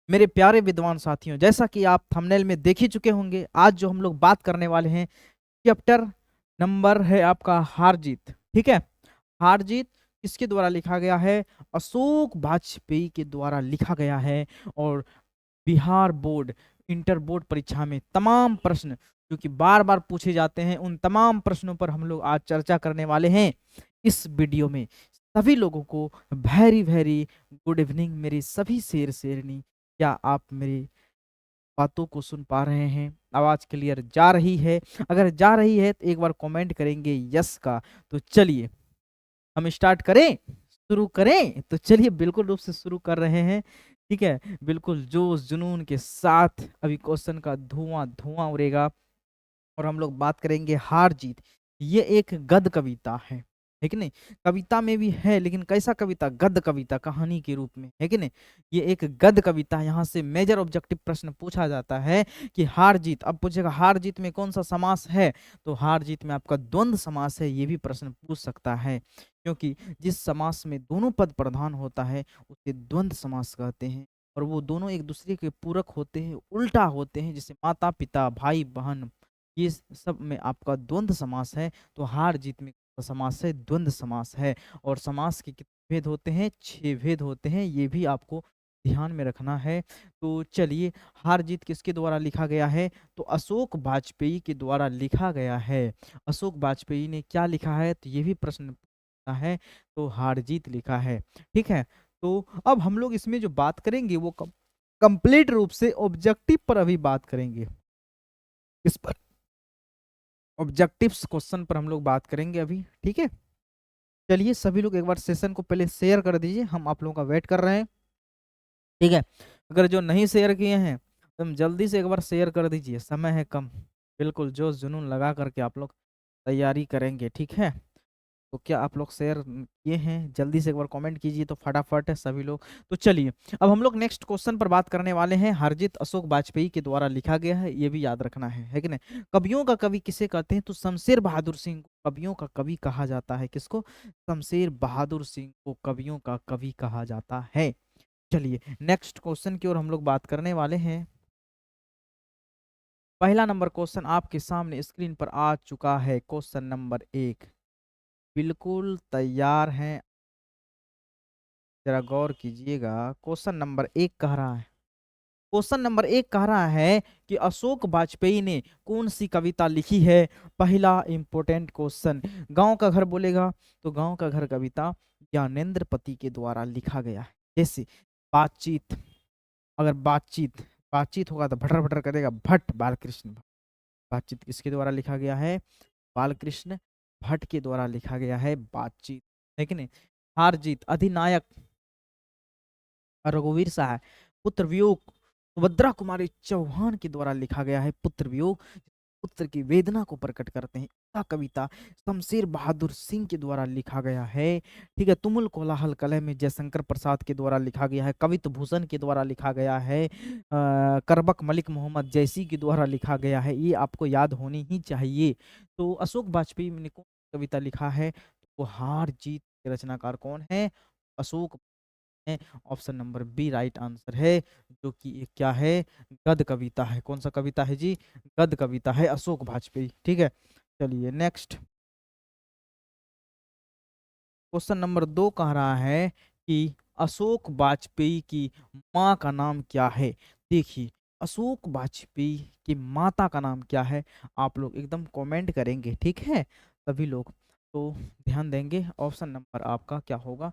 मेरे प्यारे विद्वान साथियों, जैसा कि आप थंबनेल में देख ही चुके होंगे, आज जो हम लोग बात करने वाले हैं, चैप्टर नंबर है आपका हार जीत। ठीक है, हार जीत किसके द्वारा लिखा गया है? अशोक वाजपेयी के द्वारा लिखा गया है। और बिहार बोर्ड इंटर बोर्ड परीक्षा में तमाम प्रश्न जो कि बार बार पूछे जाते हैं, उन तमाम प्रश्नों पर हम लोग आज चर्चा करने वाले हैं इस वीडियो में। सभी लोगों को वेरी वेरी गुड इवनिंग मेरी सभी शेर शेरनी। क्या आप मेरी बातों को सुन पा रहे हैं? आवाज क्लियर जा रही है? अगर जा रही है तो एक बार कमेंट करेंगे यस का। तो चलिए हम स्टार्ट करें, शुरू करें। तो चलिए बिल्कुल रूप से शुरू कर रहे हैं। ठीक है, बिल्कुल जोश जुनून के साथ अभी क्वेश्चन का धुआं धुआं उड़ेगा और हम लोग बात करेंगे हार जीत। ये एक गद्य कविता है कि नहीं? कविता में भी है, लेकिन कैसा कविता? गद्य कविता, कहानी के रूप में, है कि नहीं? ये एक गद्य कविता है। यहाँ से मेजर ऑब्जेक्टिव प्रश्न पूछा जाता है कि हार जीत। अब पूछेगा हार जीत में कौन सा समास है, तो हार जीत में आपका द्वंद्व समास है, ये भी प्रश्न पूछ सकता है। क्योंकि जिस समास में दोनों पद प्रधान होता है उसे द्वंद्व समास कहते हैं। और वो दोनों एक दूसरे के पूरक होते हैं, उल्टा होते हैं, जैसे माता पिता भाई बहन, ये सब में आपका द्वंद्व समास है। तो हार जीत में समास है, द्वंद्व समास है। और समास के कितने भेद होते हैं? 6 भेद होते हैं, ये भी आपको ध्यान में रखना है। तो चलिए, हार जीत किसके द्वारा लिखा गया है? तो अशोक वाजपेयी के द्वारा लिखा गया है। अशोक वाजपेयी ने क्या लिखा है, तो ये भी प्रश्न पूछता है। तो हार जीत लिखा है। ठीक है, तो अब हम लोग इसमें जो बात करेंगे वो कंप्लीट रूप से ऑब्जेक्टिव पर अभी बात करेंगे। इस पर ऑब्जेक्टिव्स क्वेश्चन पर हम लोग बात करेंगे अभी। ठीक है, चलिए सभी लोग एक बार सेशन को पहले शेयर कर दीजिए, हम आप लोगों का वेट कर रहे हैं। ठीक है, अगर जो नहीं शेयर किए हैं तो हम जल्दी से एक बार शेयर कर दीजिए, समय है कम। बिल्कुल जोश जुनून लगा करके आप लोग तैयारी करेंगे। ठीक है, तो क्या आप लोग शेयर किए हैं? जल्दी से एक बार कमेंट कीजिए तो फटाफट है सभी लोग। तो चलिए अब हम लोग नेक्स्ट क्वेश्चन पर बात करने वाले हैं। हरजित अशोक वाजपेयी के द्वारा लिखा गया है, ये भी याद रखना है कि नहीं? कवियों का कवि किसे कहते हैं? तो शमशेर बहादुर सिंह को कवियों का कवि कहा जाता है। किसको? शमशेर बहादुर सिंह को कवियों का कवि कहा जाता है। चलिए नेक्स्ट क्वेश्चन की ओर हम लोग बात करने वाले हैं। पहला नंबर क्वेश्चन आपके सामने स्क्रीन पर आ चुका है। क्वेश्चन नंबर 1, बिल्कुल तैयार हैं? जरा गौर कीजिएगा। क्वेश्चन नंबर 1 कह रहा है, क्वेश्चन नंबर 1 कह रहा है कि अशोक वाजपेयी ने कौन सी कविता लिखी है? पहला इंपॉर्टेंट क्वेश्चन। गांव का घर बोलेगा तो गांव का घर कविता ज्ञानेंद्र पति के द्वारा लिखा गया है। जैसे बातचीत, अगर बातचीत बातचीत होगा तो भटर भटर करेगा भट्ट बालकृष्ण भट्ट। बातचीत किसके द्वारा लिखा गया है? बालकृष्ण भट्ट के द्वारा लिखा गया है बातचीत, है कि नहीं? हार जीत अधिनायक रघुवीर शाह। पुत्र वियोग सुभद्रा कुमारी चौहान के द्वारा लिखा गया है पुत्र वियोग, पुत्र की वेदना को प्रकट करते हैं। यह कविता शमशेर बहादुर सिंह के द्वारा लिखा गया है। ठीक है, तुमुल कोलाहल कलह में जयशंकर प्रसाद के द्वारा लिखा गया है। कवित्व भूषण के द्वारा लिखा गया है। करबक मलिक मोहम्मद जैसी के द्वारा लिखा गया है। ये आपको याद होनी ही चाहिए। तो अशोक वाजपेयी ने कौन सी कविता लिखा है? तो हार जीत के रचनाकार कौन है? अशोक है। Option number B right answer है, जो कि एक क्या है? गद्य कविता है। कौन सा कविता है जी? गद्य कविता है अशोक वाजपेयी। ठीक है, चलिए नेक्स्ट क्वेश्चन नंबर 2 कह रहा है कि अशोक वाजपेयी की माँ का नाम क्या है? देखिए, अशोक वाजपेयी की माता का नाम क्या है? आप लोग एकदम कमेंट करेंगे, ठीक है? सभी लोग तो ध्यान देंगे। ऑप्शन नंबर आपका क्या होगा?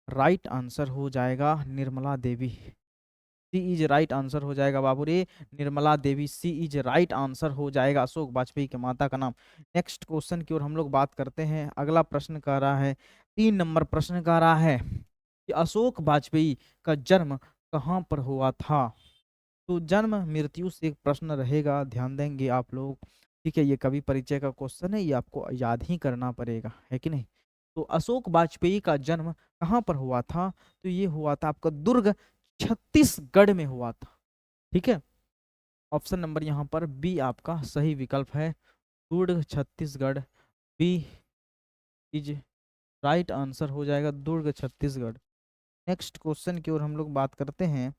राइट आंसर हो जाएगा निर्मला देवी। सी इज राइट आंसर हो जाएगा बाबू रे, निर्मला देवी सी इज राइट आंसर हो जाएगा अशोक वाजपेयी के माता का नाम। नेक्स्ट क्वेश्चन की ओर हम लोग बात करते हैं। अगला प्रश्न कह रहा है, 3 नंबर प्रश्न कह रहा है कि अशोक वाजपेयी का जन्म कहाँ पर हुआ था? तो जन्म मृत्यु से एक प्रश्न रहेगा, ध्यान देंगे आप लोग। ठीक है, ये कवि परिचय का क्वेश्चन है, ये आपको याद ही करना पड़ेगा, है कि नहीं? तो अशोक वाजपेयी का जन्म कहाँ पर हुआ था? तो ये हुआ था आपका दुर्ग छत्तीसगढ़ में हुआ था। ठीक है, ऑप्शन नंबर यहाँ पर बी आपका सही विकल्प है, Durg Chhattisgarh. B is right answer हो जाएगा, दुर्ग छत्तीसगढ़। नेक्स्ट क्वेश्चन की ओर हम लोग बात करते हैं।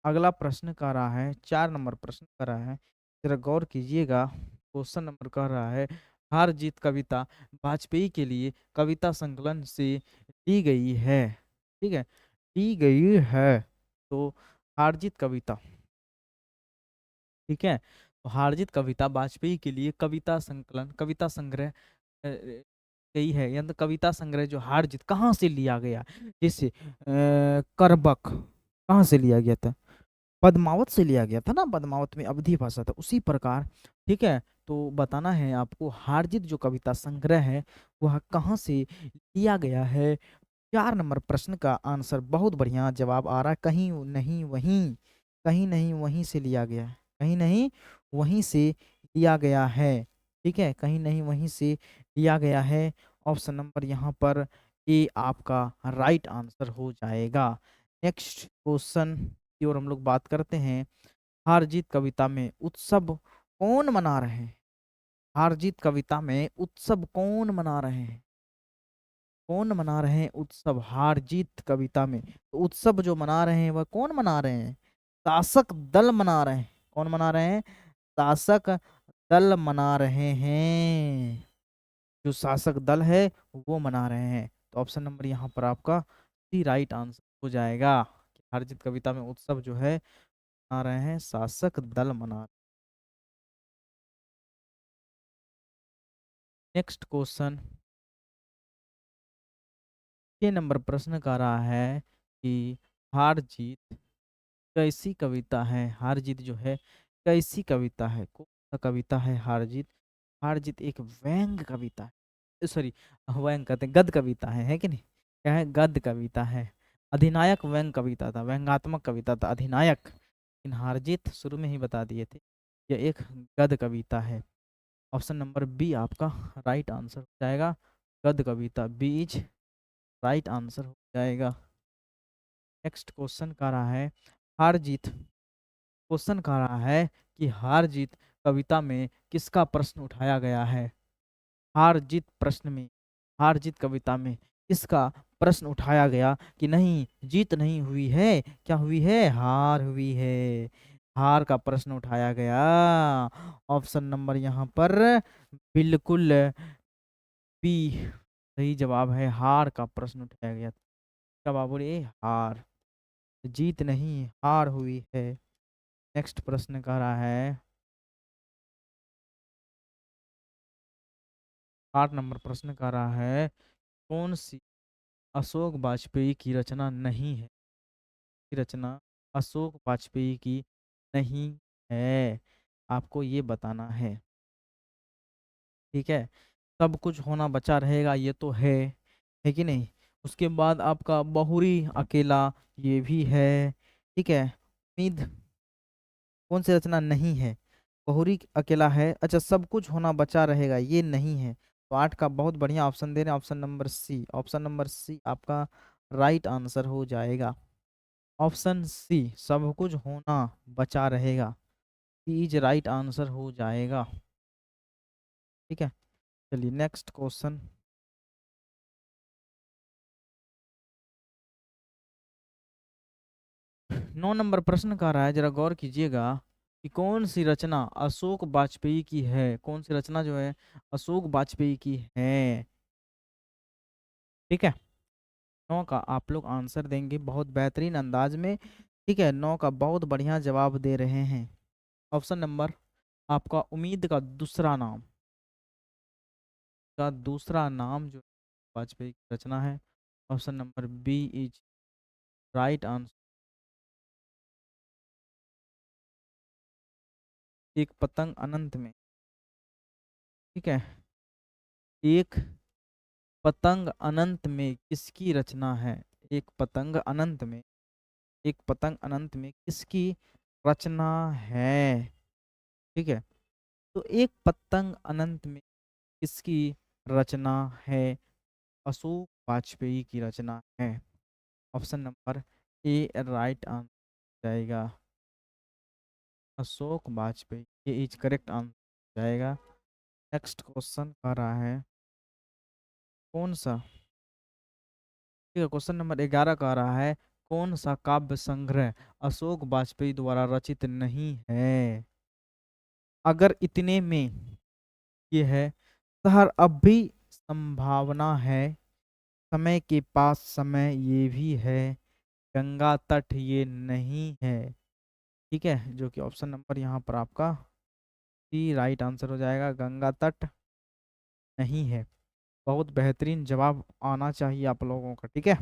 अगला प्रश्न कह रहा है, 4 नंबर प्रश्न कह रहा है, जरा गौर कीजिएगा। क्वेश्चन नंबर कह रहा है, हार जीत कविता वाजपेयी के लिए कविता संकलन से ली गई है। ठीक है, ली गई है। तो हार जीत कविता, ठीक है, तो हार जीत कविता वाजपेयी के लिए कविता संकलन, कविता संग्रह गई है, यानी कविता संग्रह जो हार जीत कहाँ से लिया गया। जैसे करबक कहाँ से लिया गया था, पद्मावत से लिया गया था ना, पद्मावत में अवधी भाषा था, उसी प्रकार। ठीक है, तो बताना है आपको हारजित जो कविता संग्रह है वह कहाँ से लिया गया है। 4 नंबर प्रश्न का आंसर बहुत बढ़िया जवाब आ रहा है, कहीं नहीं वहीं, कहीं नहीं वहीं से लिया गया है, कहीं नहीं वहीं से लिया गया है। ठीक है, कहीं नहीं वहीं से लिया गया है। ऑप्शन नंबर यहाँ पर ए आपका राइट आंसर हो जाएगा। नेक्स्ट क्वेश्चन की ओर हम लोग बात करते हैं। हार जीत कविता में उत्सव कौन मना रहे हैं। हार जीत कविता में उत्सव कौन मना रहे हैं, कौन मना रहे हैं उत्सव हार जीत कविता में। तो उत्सव जो मना रहे हैं वह कौन मना रहे हैं, शासक दल मना रहे हैं। कौन मना रहे हैं, शासक दल मना रहे हैं, जो शासक दल है वो मना रहे हैं। तो ऑप्शन नंबर यहाँ पर आपका सी राइट आंसर हो जाएगा कि हार जीत कविता में उत्सव जो है मना रहे हैं, शासक दल मना। नेक्स्ट क्वेश्चन, 6 नंबर प्रश्न का रहा है कि हार जीत कैसी कविता है। हार जीत जो है कैसी कविता है, कौन सा कविता है हार जीत। हार जीत एक व्यंग कविता है, सॉरी व्यंग कहते हैं, गद्य कविता है कि नहीं, क्या है, गद्य कविता है। अधिनायक व्यंग कविता था, व्यंगात्मक कविता था अधिनायक, लेकिन हार जीत शुरू में ही बता दिए थे यह एक गद्य कविता है। ऑप्शन नंबर बी आपका राइट आंसर हो जाएगा, गद्य कविता बी इज राइट आंसर हो जाएगा। नेक्स्ट क्वेश्चन का रहा है, हार जीत क्वेश्चन का रहा है कि हार जीत कविता में किसका प्रश्न उठाया गया है। हार जीत प्रश्न में, हार जीत कविता में किसका प्रश्न उठाया गया कि नहीं जीत नहीं हुई है, क्या हुई है, हार हुई है, हार का प्रश्न उठाया गया। ऑप्शन नंबर यहाँ पर बिल्कुल बी सही जवाब है, हार का प्रश्न उठाया गया। जवाब बोलिए हार, जीत नहीं हार हुई है। नेक्स्ट प्रश्न कह रहा है, 8 नंबर प्रश्न कह रहा है, कौन सी अशोक वाजपेयी की रचना नहीं है, की रचना अशोक वाजपेयी की नहीं है, आपको ये बताना है। ठीक है, सब कुछ होना बचा रहेगा ये तो है कि नहीं। उसके बाद आपका बहुरी अकेला, ये भी है। ठीक है, उम्मीद कौन सी रचना नहीं है, बहुरी अकेला है, अच्छा सब कुछ होना बचा रहेगा ये नहीं है। तो 8 का बहुत बढ़िया ऑप्शन दे रहे हैं, option number C, option number C आपका राइट आंसर हो जाएगा। ऑप्शन सी सब कुछ होना बचा रहेगा इज राइट आंसर हो जाएगा। ठीक है, चलिए नेक्स्ट क्वेश्चन। 9 नंबर प्रश्न का रहा है, जरा गौर कीजिएगा कि कौन सी रचना अशोक वाजपेयी की है, कौन सी रचना जो है अशोक वाजपेयी की है। ठीक है, 9 का आप लोग आंसर देंगे बहुत बेहतरीन अंदाज में। ठीक है, 9 का बहुत बढ़िया जवाब दे रहे हैं। ऑप्शन नंबर आपका उम्मीद का दूसरा नाम, का दूसरा नाम जो वाजपेयी की रचना है, option number B is right answer. एक पतंग अनंत में, ठीक है, एक पतंग अनंत में किसकी रचना है, एक पतंग अनंत में, एक पतंग अनंत में किसकी रचना है। ठीक है, तो एक पतंग अनंत में किसकी रचना है, अशोक वाजपेयी की रचना है। Option number A right answer जाएगा, अशोक वाजपेयी, ये इज करेक्ट आंसर जाएगा। नेक्स्ट क्वेश्चन आ रहा है, कौन सा, ठीक है, क्वेश्चन नंबर 11 का आ रहा है, कौन सा काव्य संग्रह अशोक वाजपेयी द्वारा रचित नहीं है? अगर इतने में ये है, शहर अब भी संभावना है, समय के पास समय ये भी है, गंगा तट ये नहीं है। ठीक है, जो कि ऑप्शन नंबर यहाँ पर आपका सी राइट आंसर हो जाएगा, गंगा तट नहीं है। बहुत बेहतरीन जवाब आना चाहिए आप लोगों का। ठीक है,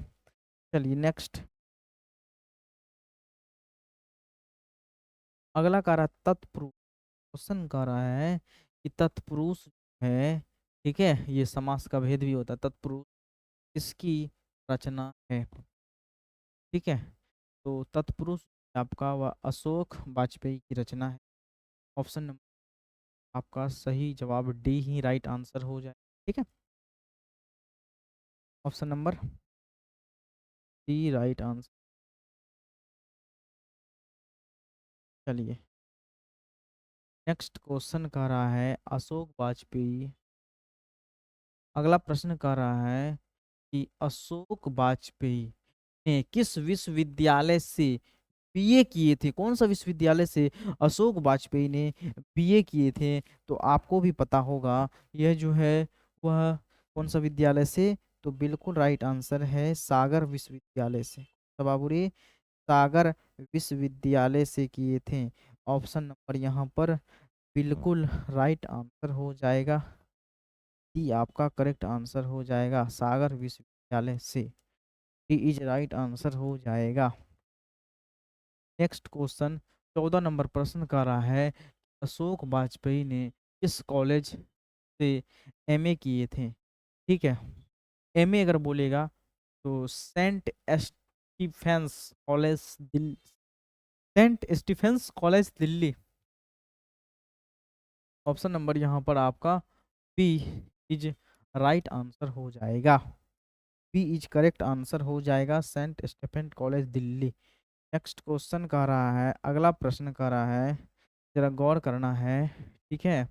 चलिए नेक्स्ट। अगला कह रहा है तत्पुरुष। क्वेश्चन कह रहा है कि तत्पुरुष है, ठीक है, ये समास का भेद भी होता है। तत्पुरुष किसकी रचना है? ठीक है, तो तत्पुरुष आपका वह अशोक वाजपेयी की रचना है। ऑप्शन नंबर आपका सही जवाब डी ही राइट आंसर हो जाए। ठीक है, option number D right answer. चलिए नेक्स्ट क्वेश्चन कह रहा है अशोक वाजपेयी। अगला प्रश्न कह रहा है कि अशोक वाजपेयी ने किस विश्वविद्यालय से बीए किए थे? कौन सा विश्वविद्यालय से अशोक वाजपेयी ने बीए किए थे? तो आपको भी पता होगा यह जो है वह कौन सा विद्यालय से, तो बिल्कुल राइट आंसर है सागर विश्वविद्यालय से। तो बाबूरी सागर विश्वविद्यालय से किए थे। ऑप्शन नंबर यहाँ पर बिल्कुल राइट आंसर हो जाएगा, डी आपका करेक्ट आंसर हो जाएगा, सागर विश्वविद्यालय से। डी इज राइट आंसर हो जाएगा। नेक्स्ट क्वेश्चन 14 नंबर प्रश्न कर रहा है अशोक वाजपेयी ने किस कॉलेज से एमए किए थे? ठीक है, एमए अगर बोलेगा तो Saint Stephen's College Delhi, Saint Stephen's College Delhi. Option number यहाँ पर आपका बी इज राइट आंसर हो जाएगा, बी इज करेक्ट आंसर हो जाएगा, Saint Stephen's College Delhi. Next question कह रहा है, अगला प्रश्न कह रहा है, जरा गौर करना है। ठीक है,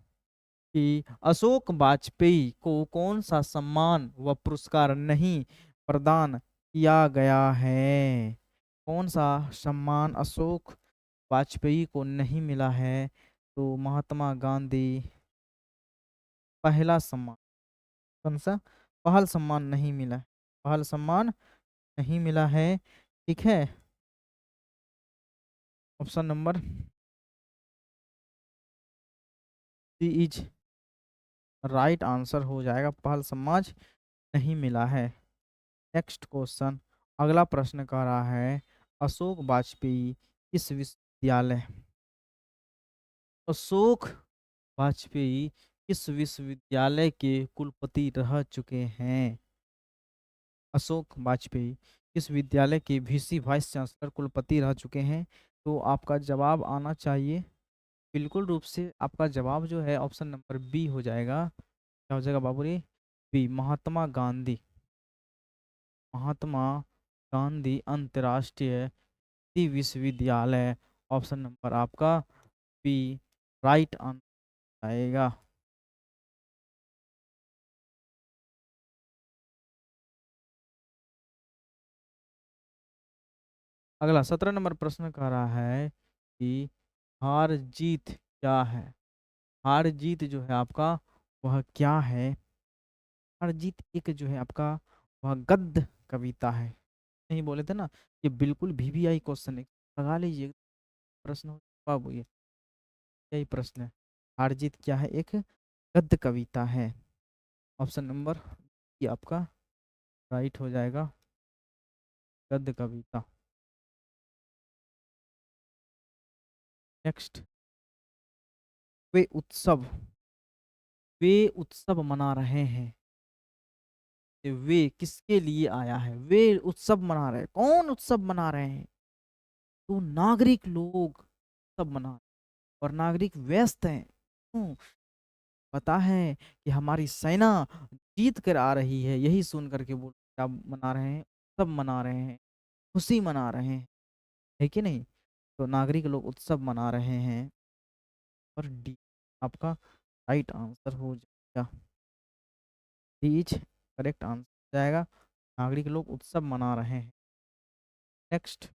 कि अशोक वाजपेयी को कौन सा सम्मान व पुरस्कार नहीं प्रदान किया गया है? कौन सा सम्मान अशोक वाजपेयी को नहीं मिला है? तो महात्मा गांधी पहला सम्मान, कौन सा पहल सम्मान नहीं मिला है, पहल सम्मान नहीं मिला है। ठीक है, option number C is right answer हो जाएगा, पहल समाज नहीं मिला है। नेक्स्ट क्वेश्चन, अगला प्रश्न कह रहा है अशोक वाजपेयी किस विश्वविद्यालय, अशोक वाजपेयी किस विश्वविद्यालय के कुलपति रह चुके हैं? अशोक वाजपेयी किस विद्यालय के वीसी वाइस चांसलर कुलपति रह चुके हैं? तो आपका जवाब आना चाहिए बिल्कुल रूप से, आपका जवाब जो है ऑप्शन नंबर बी हो जाएगा। क्या हो जाएगा बाबूरी? बी महात्मा गांधी, महात्मा गांधी अंतर्राष्ट्रीय हिंदी विश्वविद्यालय। ऑप्शन नंबर आपका बी राइट आंसर आएगा। अगला 17 नंबर प्रश्न कह रहा है कि हार जीत क्या है? हार जीत जो है आपका वह क्या है? हार जीत एक जो है आपका वह गद्य कविता है। नहीं बोले थे ना, ये बिल्कुल वीवीआई क्वेश्चन है, लगा लीजिए प्रश्न हो बाबू, ये यही प्रश्न है। हार जीत क्या है? एक गद्य कविता है। ऑप्शन नंबर ये आपका राइट हो जाएगा, गद्य कविता। नेक्स्ट, वे उत्सव, वे उत्सव मना रहे हैं, ये वे किसके लिए आया है? वे उत्सव मना रहे हैं, कौन उत्सव मना रहे हैं? तो नागरिक लोग सब मना रहे हैं, और नागरिक व्यस्त हैं। क्यों? पता है कि हमारी सेना जीत कर आ रही है, यही सुन करके वो क्या मना रहे हैं? सब मना रहे हैं, खुशी मना रहे हैं, है कि नहीं? तो नागरिक लोग उत्सव मना रहे हैं, और डी आपका राइट आंसर हो जाएगा, डी इज करेक्ट आंसर हो जाएगा, नागरिक लोग उत्सव मना रहे हैं। नेक्स्ट,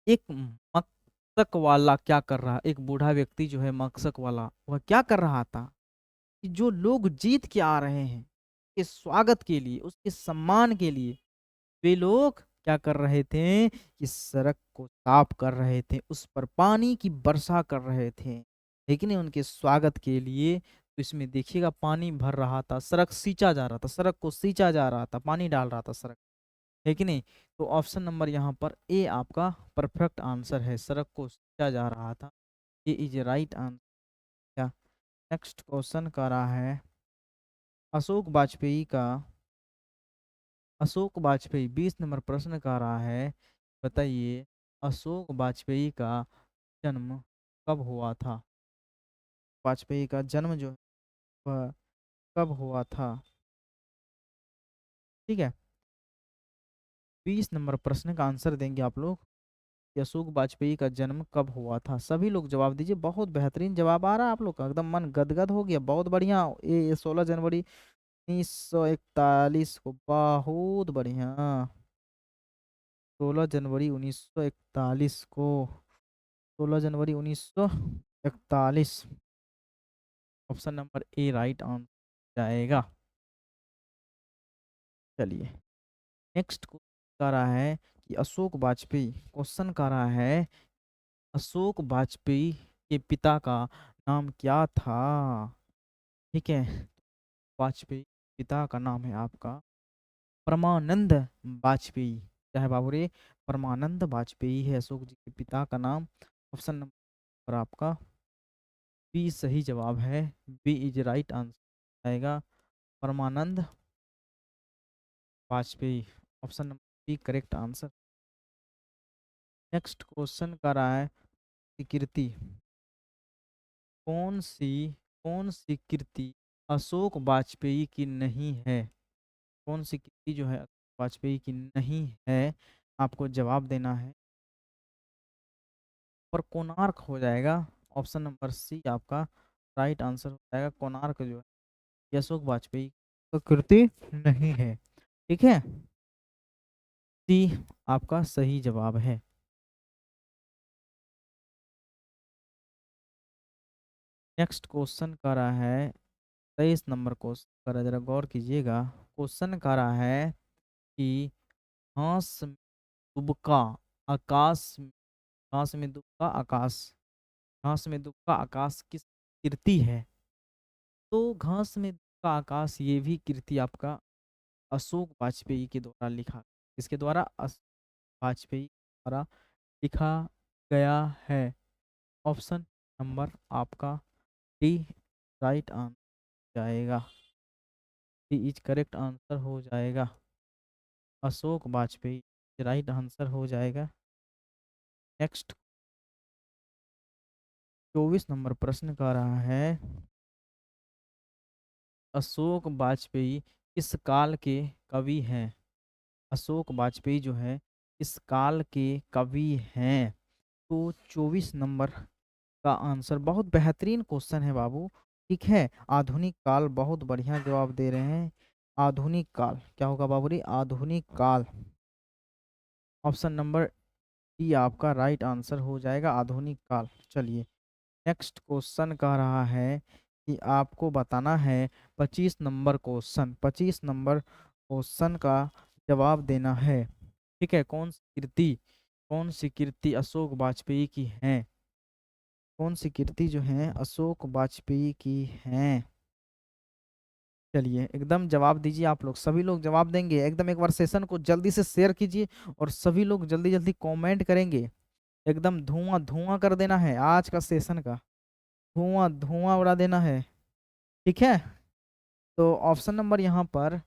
एक मकसक वाला क्या कर रहा, एक बूढ़ा व्यक्ति जो है मकसक वाला, वह क्या कर रहा था कि जो लोग जीत के आ रहे हैं उसके स्वागत के लिए, उसके सम्मान के लिए, वे लोग क्या कर रहे थे कि सड़क को साफ कर रहे थे, उस पर पानी की वर्षा कर रहे थे, लेकिन उनके स्वागत के लिए। तो इसमें देखिएगा पानी भर रहा था, सड़क सींचा जा रहा था, सड़क को सींचा जा रहा था, पानी डाल रहा था सड़क, है कि नहीं। तो ऑप्शन नंबर यहाँ पर ए आपका परफेक्ट आंसर है, सड़क को सींचा जा रहा था, ए इज राइट आंसर। क्या, नेक्स्ट क्वेश्चन कर रहा है अशोक वाजपेयी का, अशोक वाजपेयी 20 नंबर प्रश्न कर रहा है, बताइए अशोक वाजपेयी का जन्म कब हुआ था, वाजपेयी का जन्म जो है वह कब हुआ था। ठीक है, 20 नंबर प्रश्न का आंसर देंगे आप लोग कि अशोक वाजपेयी का जन्म कब हुआ था। सभी लोग जवाब दीजिए, बहुत बेहतरीन जवाब आ रहा है आप लोग का, एकदम मन गदगद हो गया, बहुत बढ़िया। ये 16 जनवरी 1941 को, बहुत बढ़िया, 16 जनवरी 1941 को, 16 जनवरी 1941, option number A right answer जाएगा। चलिए, नेक्स्ट क्वेश्चन रहा है कि अशोक वाजपेयी, क्वेश्चन कर रहा है अशोक वाजपेयी के पिता का नाम क्या था। ठीक है, वाजपेयी पिता का नाम है आपका परमानंद वाजपेयी, क्या है बाबू रे, परमानंद वाजपेयी है अशोक जी के पिता का नाम। ऑप्शन नंबर आपका बी सही जवाब है, बी इज राइट आंसर आएगा, Parmanand Vajpayee, option number B correct answer. Next question कर रहा है कि कीर्ति, कौन सी कौन सी कीर्ति अशोक वाजपेयी की नहीं है, कौन सी कीर्ति जो है वाजपेयी की नहीं है, आपको जवाब देना है। पर कोणार्क हो जाएगा, ऑप्शन नंबर सी आपका राइट आंसर हो जाएगा, कोणार्क जो है ये अशोक वाजपेयी की कीर्ति नहीं है। ठीक है, सी आपका सही जवाब है। नेक्स्ट क्वेश्चन कर रहा है 23 नंबर क्वेश्चन कर रहा है, जरा गौर कीजिएगा। क्वेश्चन कर रहा है कि घास में दुबका आकाश, घास में दुबका आकाश, घास में दुबका आकाश किस कीर्ति है। तो घास में दुबका आकाश ये भी कीर्ति आपका अशोक वाजपेयी के द्वारा लिखा, इसके द्वारा वाजपेयी द्वारा लिखा गया है। ऑप्शन नंबर आपका डी राइट आंसर जाएगा, डी इज करेक्ट आंसर हो जाएगा, अशोक वाजपेयी राइट आंसर हो जाएगा। नेक्स्ट 24 नंबर प्रश्न का रहा है अशोक वाजपेयी किस काल के कवि हैं, अशोक वाजपेयी जो है इस काल के कवि हैं। तो 24 नंबर का आंसर, बहुत बेहतरीन क्वेश्चन है बाबू। ठीक है, आधुनिक काल, बहुत बढ़िया जवाब दे रहे हैं। आधुनिक काल क्या होगा बाबू रे, आधुनिक काल, ऑप्शन नंबर डी आपका राइट आंसर हो जाएगा, आधुनिक काल। चलिए, नेक्स्ट क्वेश्चन कह रहा है कि आपको बताना है 25 नंबर क्वेश्चन, 25 नंबर क्वेश्चन का जवाब देना है। ठीक है, कौन सी कीर्ति अशोक वाजपेयी की है, कौन सी कीर्ति जो है अशोक वाजपेयी की हैं। चलिए, एकदम जवाब दीजिए, आप लोग सभी लोग जवाब देंगे एकदम, एक बार सेशन को जल्दी से शेयर कीजिए और सभी लोग जल्दी जल्दी कमेंट करेंगे, एकदम धुआं धुआं कर देना है आज का सेशन का, धुआं धुआं उड़ा देना है। ठीक है, तो ऑप्शन नंबर यहाँ पर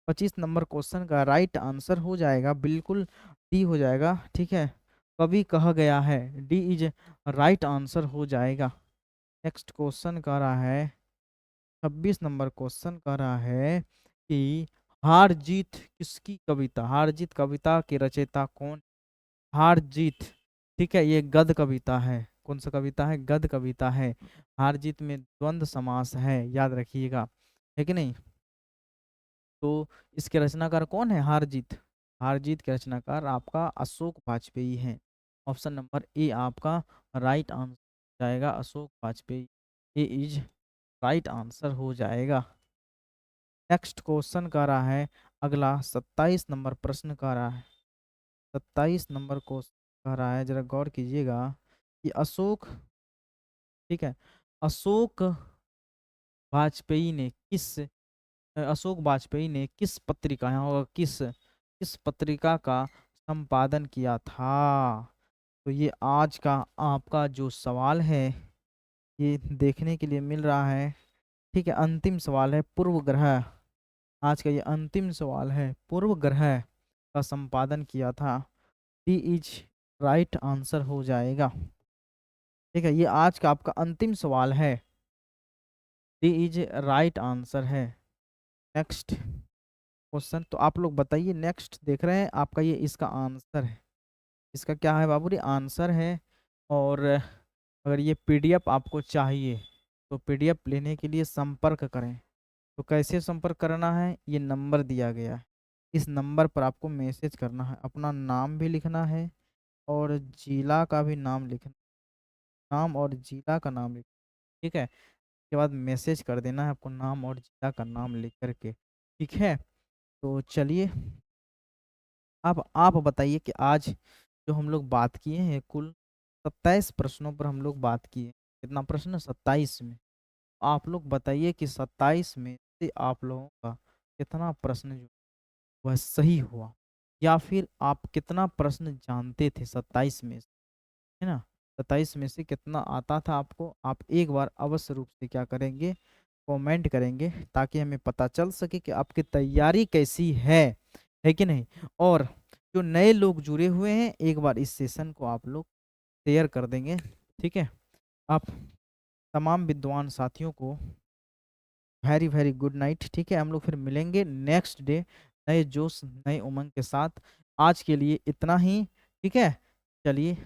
25 नंबर क्वेश्चन का राइट आंसर हो जाएगा, बिल्कुल डी हो जाएगा। ठीक है, कभी कहा गया है, डी इज राइट आंसर हो जाएगा। नेक्स्ट क्वेश्चन कर रहा है 26 नंबर क्वेश्चन कर रहा है कि हार जीत किसकी कविता, हार जीत कविता के रचयिता कौन, हार जीत। ठीक है, ये गद्य कविता है, कौन सा कविता है, गद्य कविता है। हार जीत में द्वंद्व समास है, याद रखिएगा, है कि नहीं। तो इसके रचनाकार कौन है? हारजीत। हारजीत के रचनाकार आपका अशोक वाजपेयी हैं। ऑप्शन नंबर ए आपका राइट आंसर जाएगा, अशोक वाजपेयी। ए इज राइट आंसर हो जाएगा। नेक्स्ट क्वेश्चन का रहा है अगला 27 नंबर प्रश्न का रहा है। 27 नंबर क्वेश्चन का रहा है, जरा गौर कीजिएगा कि अशोक, ठीक है, अशोक वाजपेयी ने किस अशोक वाजपेयी ने किस पत्रिका, यहाँ होगा किस, किस पत्रिका का संपादन किया था? तो ये आज का आपका जो सवाल है ये देखने के लिए मिल रहा है। ठीक है, अंतिम सवाल है पूर्व ग्रह। आज का ये अंतिम सवाल है, पूर्व ग्रह का संपादन किया था। डी इज राइट आंसर हो जाएगा। ठीक है, ये आज का आपका अंतिम सवाल है, डी इज राइट आंसर है। नेक्स्ट क्वेश्चन, तो आप लोग बताइए, नेक्स्ट देख रहे हैं आपका ये इसका आंसर है। इसका क्या है बाबू रे? आंसर है। और अगर ये पीडीएफ आपको चाहिए तो पीडीएफ लेने के लिए संपर्क करें। तो कैसे संपर्क करना है? ये नंबर दिया गया है, इस नंबर पर आपको मैसेज करना है, अपना नाम भी लिखना है और जिला का भी नाम लिखना, नाम और जिला का नाम लिख, ठीक है। उसके बाद मैसेज कर देना है आपको नाम और जिला का नाम लिख करके, ठीक है। तो चलिए अब आप बताइए कि आज जो हम लोग बात किए हैं कुल 27 प्रश्नों पर हम लोग बात किए। कितना प्रश्न? 27 में। आप लोग बताइए कि 27 में से आप लोगों का कितना प्रश्न जो वह सही हुआ, या फिर आप कितना प्रश्न जानते थे 27 में से, है ना? 27 में से कितना आता था आपको? आप एक बार अवश्य रूप से क्या करेंगे? कमेंट करेंगे, ताकि हमें पता चल सके कि आपकी तैयारी कैसी है कि नहीं। और जो नए लोग जुड़े हुए हैं, एक बार इस सेशन को आप लोग शेयर कर देंगे, ठीक है। आप तमाम विद्वान साथियों को वेरी वेरी गुड नाइट, ठीक है। हम लोग फिर मिलेंगे नेक्स्ट डे नए जोश नए उमंग के साथ। आज के लिए इतना ही, ठीक है। चलिए।